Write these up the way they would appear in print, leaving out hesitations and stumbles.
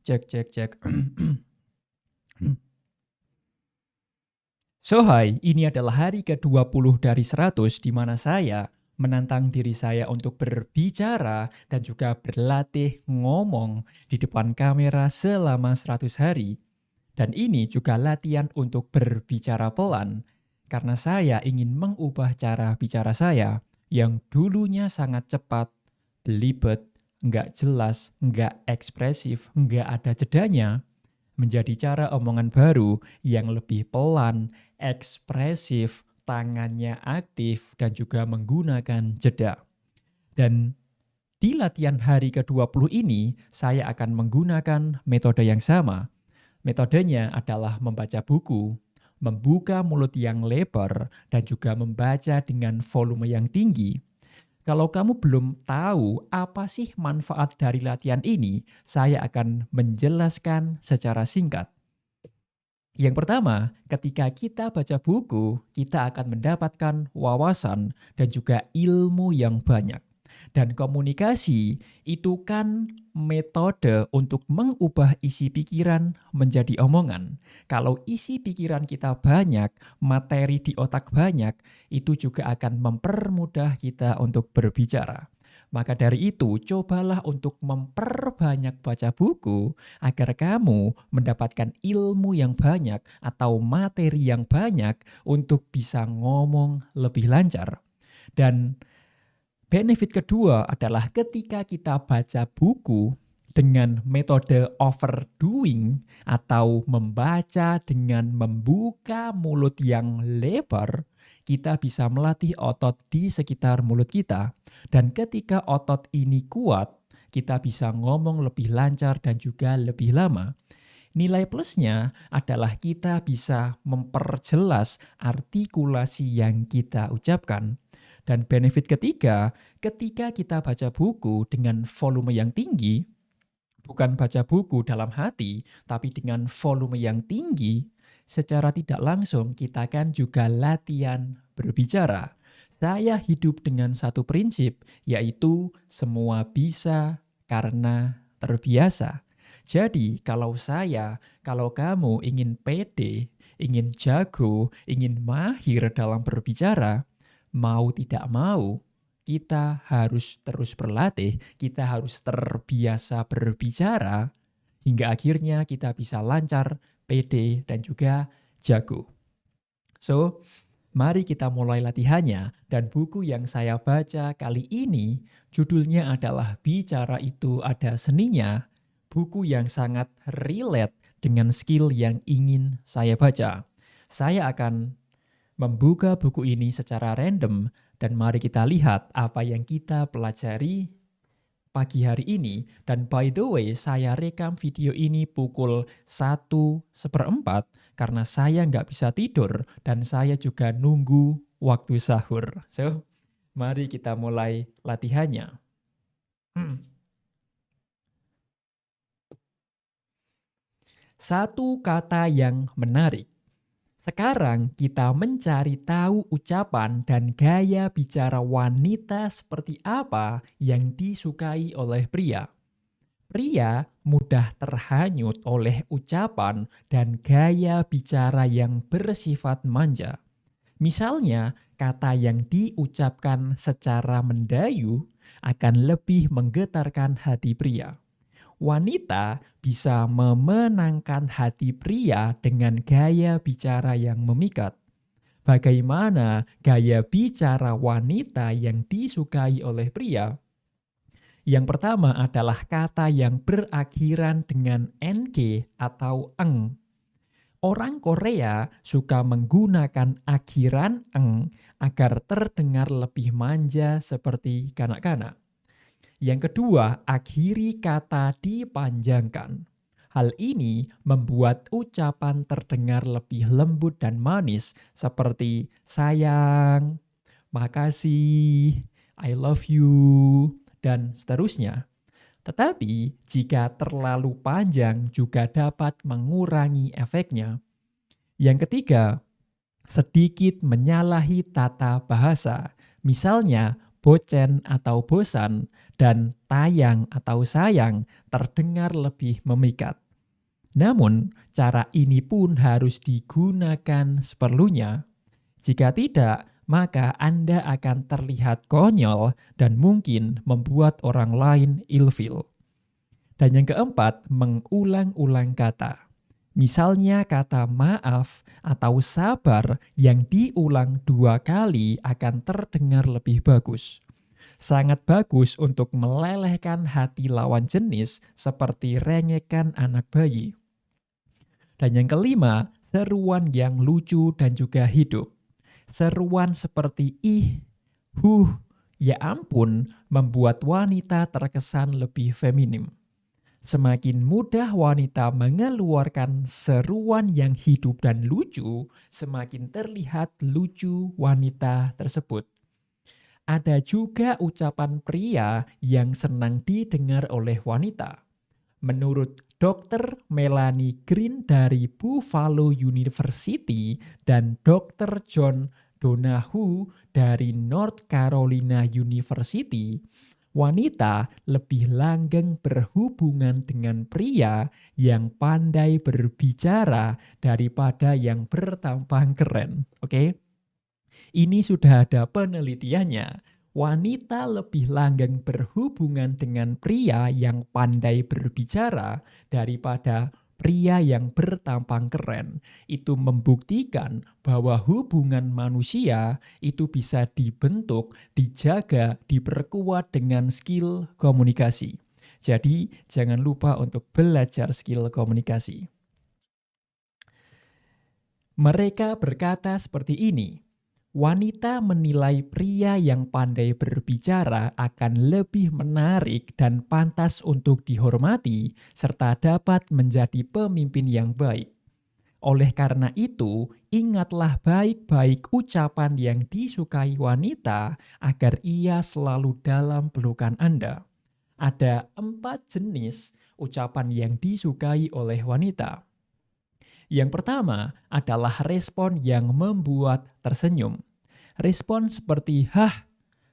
Cek, cek, cek. So, hai, ini adalah hari ke-20 dari 100 di mana saya menantang diri saya untuk berbicara dan juga berlatih ngomong di depan kamera selama 100 hari. Dan ini juga latihan untuk berbicara pelan, karena saya ingin mengubah cara bicara saya yang dulunya sangat cepat, belibet, nggak jelas, nggak ekspresif, nggak ada jedanya, menjadi cara omongan baru yang lebih pelan, ekspresif, tangannya aktif, dan juga menggunakan jeda. Dan di latihan hari ke-20 ini, saya akan menggunakan metode yang sama. Metodenya adalah membaca buku, membuka mulut yang lebar, dan juga membaca dengan volume yang tinggi. Kalau kamu belum tahu apa sih manfaat dari latihan ini, saya akan menjelaskan secara singkat. Yang pertama, ketika kita baca buku, kita akan mendapatkan wawasan dan juga ilmu yang banyak. Dan komunikasi itu kan metode untuk mengubah isi pikiran menjadi omongan. Kalau isi pikiran kita banyak, materi di otak banyak, itu juga akan mempermudah kita untuk berbicara. Maka dari itu, cobalah untuk memperbanyak baca buku agar kamu mendapatkan ilmu yang banyak atau materi yang banyak untuk bisa ngomong lebih lancar. Dan benefit kedua adalah ketika kita baca buku dengan metode overdoing atau membaca dengan membuka mulut yang lebar, kita bisa melatih otot di sekitar mulut kita. Dan ketika otot ini kuat, kita bisa ngomong lebih lancar dan juga lebih lama. Nilai plusnya adalah kita bisa memperjelas artikulasi yang kita ucapkan. Dan benefit ketiga, ketika kita baca buku dengan volume yang tinggi, bukan baca buku dalam hati, tapi dengan volume yang tinggi, secara tidak langsung kita kan juga latihan berbicara. Saya hidup dengan satu prinsip, yaitu semua bisa karena terbiasa. Jadi kalau kamu ingin pede, ingin jago, ingin mahir dalam berbicara, mau tidak mau, kita harus terus berlatih, kita harus terbiasa berbicara, hingga akhirnya kita bisa lancar, pede, dan juga jago. So, mari kita mulai latihannya, dan buku yang saya baca kali ini, judulnya adalah Bicara Itu Ada Seninya, buku yang sangat relate dengan skill yang ingin saya baca. Saya akan membuka buku ini secara random dan mari kita lihat apa yang kita pelajari pagi hari ini. Dan by the way, saya rekam video ini pukul 1:04 karena saya nggak bisa tidur dan saya juga nunggu waktu sahur. So, mari kita mulai latihannya. Satu kata yang menarik. Sekarang kita mencari tahu ucapan dan gaya bicara wanita seperti apa yang disukai oleh pria. Pria mudah terhanyut oleh ucapan dan gaya bicara yang bersifat manja. Misalnya, kata yang diucapkan secara mendayu akan lebih menggetarkan hati pria. Wanita bisa memenangkan hati pria dengan gaya bicara yang memikat. Bagaimana gaya bicara wanita yang disukai oleh pria? Yang pertama adalah kata yang berakhiran dengan ng atau eng. Orang Korea suka menggunakan akhiran eng agar terdengar lebih manja seperti kanak-kanak. Yang kedua, akhiri kata dipanjangkan. Hal ini membuat ucapan terdengar lebih lembut dan manis seperti sayang, makasih, I love you, dan seterusnya. Tetapi jika terlalu panjang juga dapat mengurangi efeknya. Yang ketiga, sedikit menyalahi tata bahasa. Misalnya, bocen atau bosan, dan tayang atau sayang terdengar lebih memikat. Namun, cara ini pun harus digunakan seperlunya. Jika tidak, maka Anda akan terlihat konyol dan mungkin membuat orang lain ilfil. Dan yang keempat, mengulang-ulang kata. Misalnya kata maaf atau sabar yang diulang 2 kali akan terdengar lebih bagus. Sangat bagus untuk melelehkan hati lawan jenis seperti rengekan anak bayi. Dan yang kelima, seruan yang lucu dan juga hidup. Seruan seperti ih, ya ampun membuat wanita terkesan lebih feminim. Semakin mudah wanita mengeluarkan seruan yang hidup dan lucu, semakin terlihat lucu wanita tersebut. Ada juga ucapan pria yang senang didengar oleh wanita. Menurut Dr. Melanie Green dari Buffalo University dan Dr. John Donahue dari North Carolina University, wanita lebih langgeng berhubungan dengan pria yang pandai berbicara daripada yang bertampang keren. Oke? Ini sudah ada penelitiannya. Wanita lebih langgeng berhubungan dengan pria yang pandai berbicara daripada pria yang bertampang keren. Itu membuktikan bahwa hubungan manusia itu bisa dibentuk, dijaga, diperkuat dengan skill komunikasi. Jadi, jangan lupa untuk belajar skill komunikasi. Mereka berkata seperti ini. Wanita menilai pria yang pandai berbicara akan lebih menarik dan pantas untuk dihormati, serta dapat menjadi pemimpin yang baik. Oleh karena itu, ingatlah baik-baik ucapan yang disukai wanita agar ia selalu dalam pelukan Anda. Ada 4 jenis ucapan yang disukai oleh wanita. Yang pertama adalah respon yang membuat tersenyum. Respon seperti, "Hah,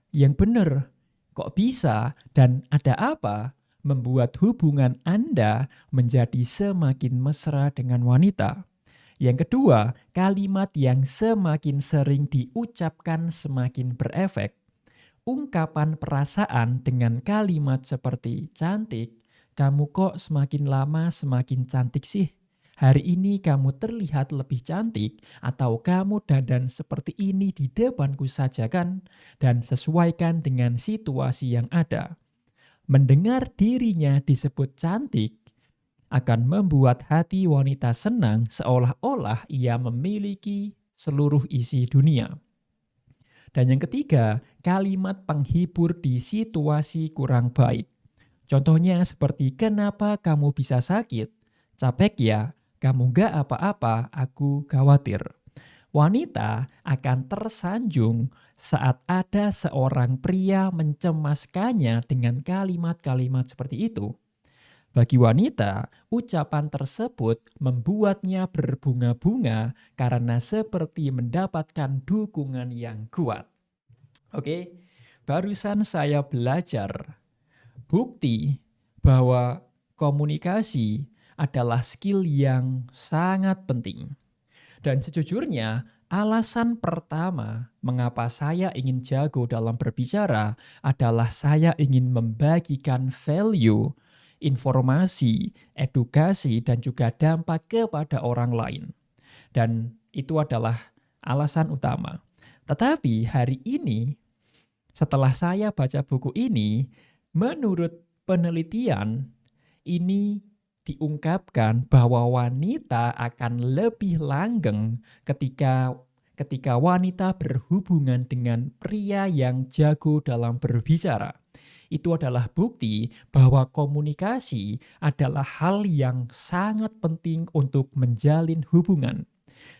yang bener, kok bisa, dan ada apa?" membuat hubungan Anda menjadi semakin mesra dengan wanita. Yang kedua, kalimat yang semakin sering diucapkan semakin berefek. Ungkapan perasaan dengan kalimat seperti, "Cantik, kamu kok semakin lama semakin cantik sih? Hari ini kamu terlihat lebih cantik," atau "kamu dandan seperti ini di depanku saja kan?" dan sesuaikan dengan situasi yang ada. Mendengar dirinya disebut cantik akan membuat hati wanita senang seolah-olah ia memiliki seluruh isi dunia. Dan yang ketiga, kalimat penghibur di situasi kurang baik. Contohnya seperti, "Kenapa kamu bisa sakit? Capek ya? Kamu gak apa-apa, aku khawatir." Wanita akan tersanjung saat ada seorang pria mencemaskannya dengan kalimat-kalimat seperti itu. Bagi wanita, ucapan tersebut membuatnya berbunga-bunga karena seperti mendapatkan dukungan yang kuat. Oke, barusan saya belajar bukti bahwa komunikasi adalah skill yang sangat penting. Dan sejujurnya, alasan pertama mengapa saya ingin jago dalam berbicara adalah saya ingin membagikan value, informasi, edukasi, dan juga dampak kepada orang lain. Dan itu adalah alasan utama. Tetapi hari ini, setelah saya baca buku ini, menurut penelitian, ini diungkapkan bahwa wanita akan lebih langgeng ketika wanita berhubungan dengan pria yang jago dalam berbicara. Itu adalah bukti bahwa komunikasi adalah hal yang sangat penting untuk menjalin hubungan.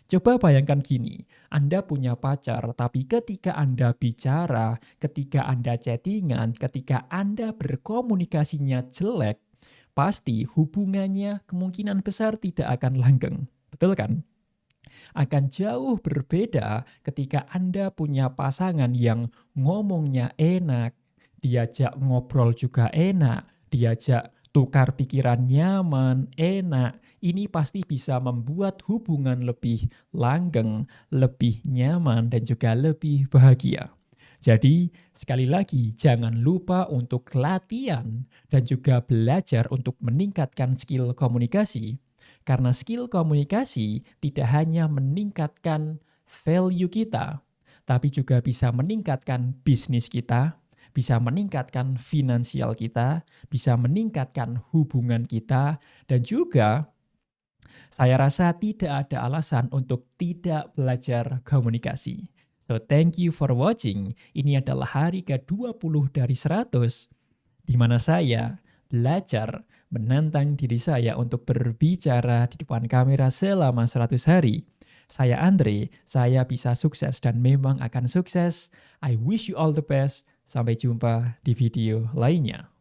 Coba bayangkan gini, Anda punya pacar, tapi ketika Anda bicara, ketika Anda chattingan, ketika Anda berkomunikasinya jelek, pasti hubungannya kemungkinan besar tidak akan langgeng. Betul kan? Akan jauh berbeda ketika Anda punya pasangan yang ngomongnya enak, diajak ngobrol juga enak, diajak tukar pikiran nyaman, enak. Ini pasti bisa membuat hubungan lebih langgeng, lebih nyaman, dan juga lebih bahagia. Jadi, sekali lagi, jangan lupa untuk latihan dan juga belajar untuk meningkatkan skill komunikasi. Karena skill komunikasi tidak hanya meningkatkan value kita, tapi juga bisa meningkatkan bisnis kita, bisa meningkatkan finansial kita, bisa meningkatkan hubungan kita, dan juga saya rasa tidak ada alasan untuk tidak belajar komunikasi. So, thank you for watching. Ini adalah hari ke-20 dari 100, di mana saya belajar menantang diri saya untuk berbicara di depan kamera selama 100 hari. Saya Andre, saya bisa sukses dan memang akan sukses. I wish you all the best. Sampai jumpa di video lainnya.